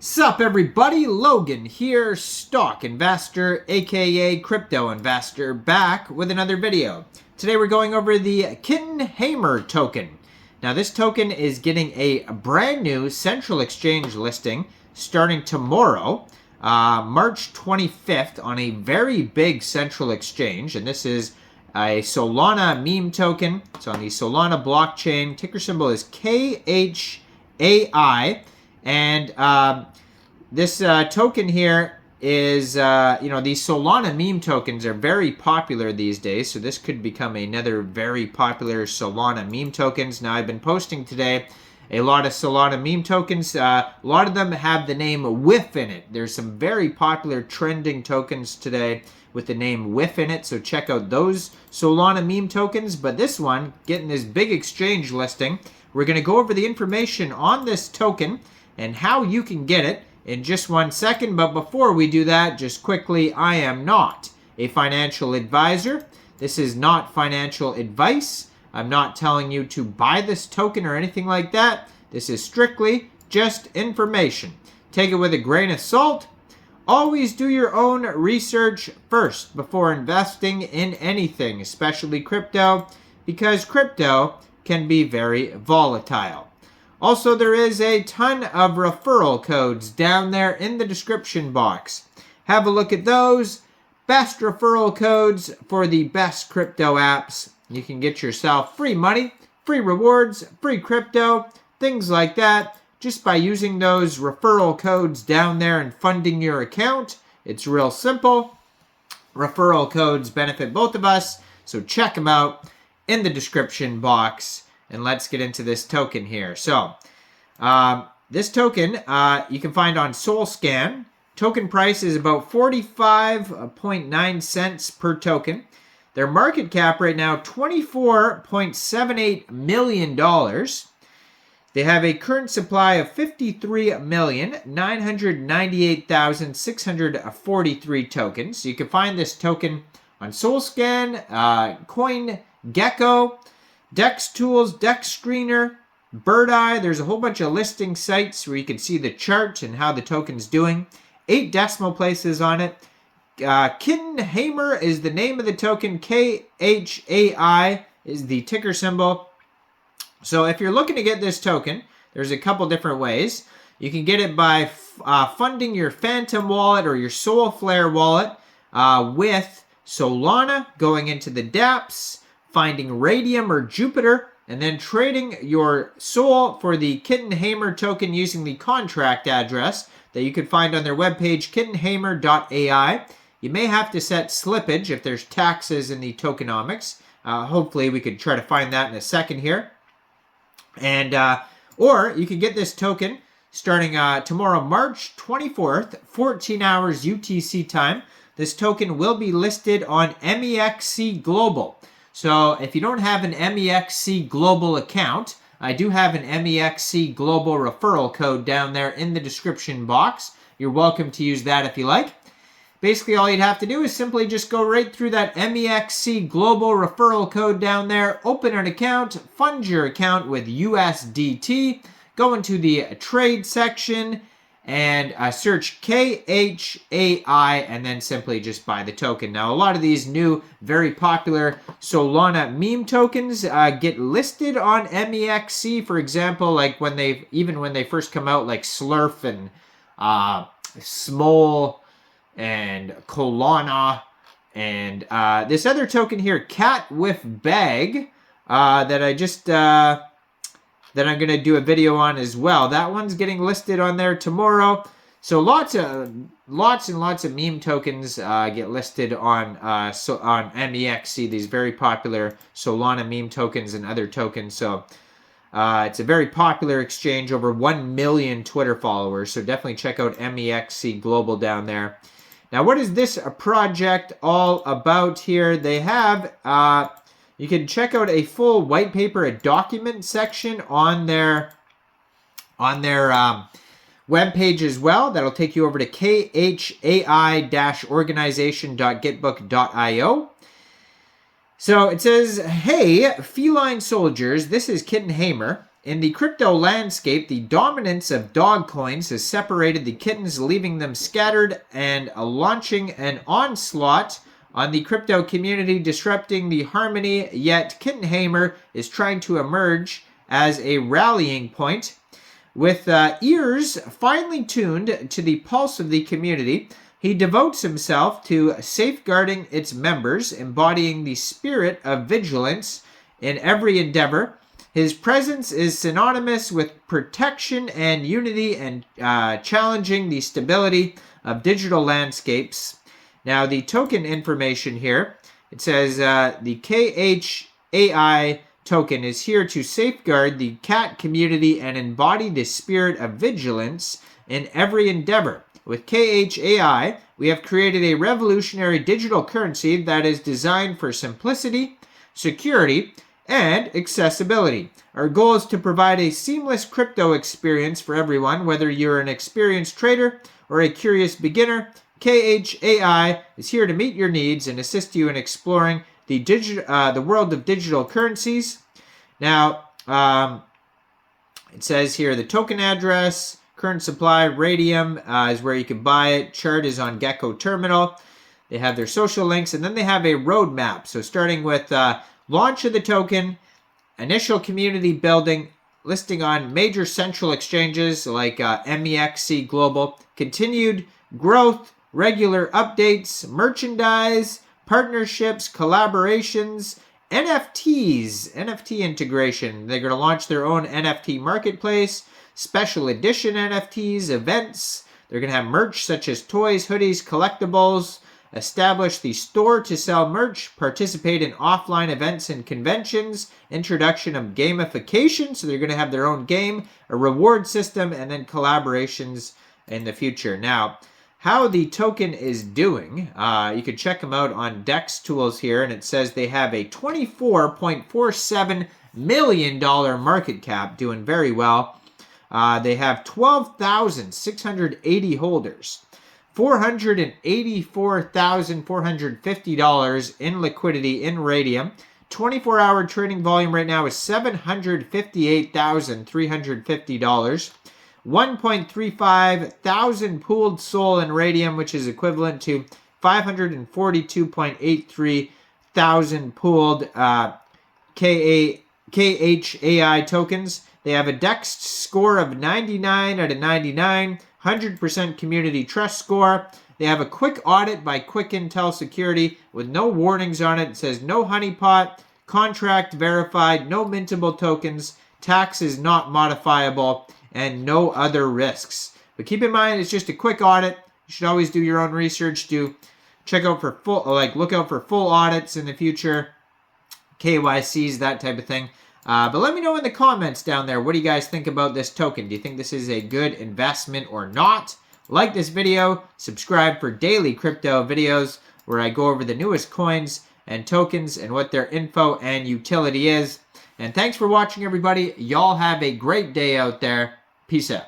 Sup everybody, Logan here, stock investor aka crypto investor, back with another video. Today we're going over the Kitten Haimer token. Now this token is getting a brand new central exchange listing starting tomorrow, March 25th, on a very big central exchange, and this is a Solana meme token. It's on the Solana blockchain. Ticker symbol is KHAI. And this token here is, these Solana meme tokens are very popular these days. So this could become another very popular Solana meme tokens. Now I've been posting today a lot of Solana meme tokens. A lot of them have the name WIF in it. There's some very popular trending tokens today with the name WIF in it. So check out those Solana meme tokens. But this one, getting this big exchange listing, we're going to go over the information on this token and how you can get it in just 1 second. But before we do that, just quickly, I am not a financial advisor. This is not financial advice. I'm not telling you to buy this token or anything like that. This is strictly just information. Take it with a grain of salt. Always do your own research first before investing in anything, especially crypto, because crypto can be very volatile. Also, there is a ton of referral codes down there in the description box. Have a look at those. Best referral codes for the best crypto apps. You can get yourself free money, free rewards, free crypto, things like that, just by using those referral codes down there and funding your account. It's real simple. Referral codes benefit both of us, so check them out in the description box. And let's get into this token here. So, this token you can find on SolScan. Token price is about 45.9 cents per token. Their market cap right now, $24.78 million. They have a current supply of 53,998,643 tokens. So you can find this token on SolScan, CoinGecko, Dex Tools, Dex Screener, Bird Eye. There's a whole bunch of listing sites where you can see the chart and how the token's doing. 8 decimal places on it. Kitten Haimer is the name of the token. KHAI is the ticker symbol. So if you're looking to get this token, there's a couple different ways. You can get it by funding your Phantom wallet or your Soulflare wallet with Solana, going into the dApps, finding Raydium or Jupiter, and then trading your Sol for the Kitten Haimer token using the contract address that you can find on their webpage, kittenhaimer.ai. You may have to set slippage if there's taxes in the tokenomics. Hopefully we could try to find that in a second here. And or you can get this token starting tomorrow, March 24th, 14 hours UTC time. This token will be listed on Mexc Global. So if you don't have an Mexc Global account, I do have an Mexc Global referral code down there in the description box. You're welcome to use that if you like. Basically, all you'd have to do is simply just go right through that Mexc Global referral code down there, open an account, fund your account with USDT, go into the trade section, and search KHAI, and then simply just buy the token. Now, a lot of these new, very popular Solana meme tokens get listed on Mexc. For example, like when they first come out, like Slurf and Smole and Solana, and this other token here, Cat with Bag, that I just that I'm going to do a video on as well. That one's getting listed on there tomorrow. So lots and lots of meme tokens get listed on Mexc, these very popular Solana meme tokens and other tokens. So it's a very popular exchange, over 1 million Twitter followers. So definitely check out Mexc Global down there. Now, what is this project all about here? They have... you can check out a full white paper, a document section on their webpage as well. That'll take you over to khai-organization.getbook.io. So it says, "Hey, feline soldiers, this is Kitten Haimer. In the crypto landscape, the dominance of dog coins has separated the kittens, leaving them scattered and launching an onslaught on the crypto community, disrupting the harmony. Yet Kitten Haimer is trying to emerge as a rallying point. With ears finely tuned to the pulse of the community, he devotes himself to safeguarding its members, embodying the spirit of vigilance in every endeavor. His presence is synonymous with protection and unity, and challenging the stability of digital landscapes. Now, the token information here, it says the KHAI token is here to safeguard the cat community and embody the spirit of vigilance in every endeavor. With KHAI, we have created a revolutionary digital currency that is designed for simplicity, security, and accessibility. Our goal is to provide a seamless crypto experience for everyone, whether you're an experienced trader or a curious beginner. KHAI is here to meet your needs and assist you in exploring the world of digital currencies. Now, it says here the token address, current supply, Raydium is where you can buy it. Chart is on Gecko Terminal. They have their social links, and then they have a roadmap. So starting with launch of the token, initial community building, listing on major central exchanges like Mexc Global, continued growth, regular updates, merchandise, partnerships, collaborations, NFTs, NFT integration. They're going to launch their own NFT marketplace, special edition NFTs, events. They're going to have merch such as toys, hoodies, collectibles, establish the store to sell merch, participate in offline events and conventions, introduction of gamification, so they're going to have their own game, a reward system, and then collaborations in the future. Now, how the token is doing, you can check them out on Dex Tools here, and it says they have a $24.47 million market cap, doing very well. They have 12,680 holders, $484,450 in liquidity in Raydium. 24-hour trading volume right now is $758,350. 1.35 thousand pooled SOL in Raydium, which is equivalent to 542.83 thousand pooled KHAI tokens. They have a DEX score of 99 out of 99, 100% community trust score. They have a quick audit by Quick Intel Security with no warnings on it. It says no honeypot, contract verified, no mintable tokens, tax is not modifiable, and no other risks. But keep in mind, it's just a quick audit. You should always do your own research. Check out for look out for full audits in the future, KYCs, that type of thing. But let me know in the comments down there, what do you guys think about this token? Do you think this is a good investment or not? Like this video, subscribe for daily crypto videos where I go over the newest coins and tokens and what their info and utility is. And thanks for watching, everybody. Y'all have a great day out there. Peace out.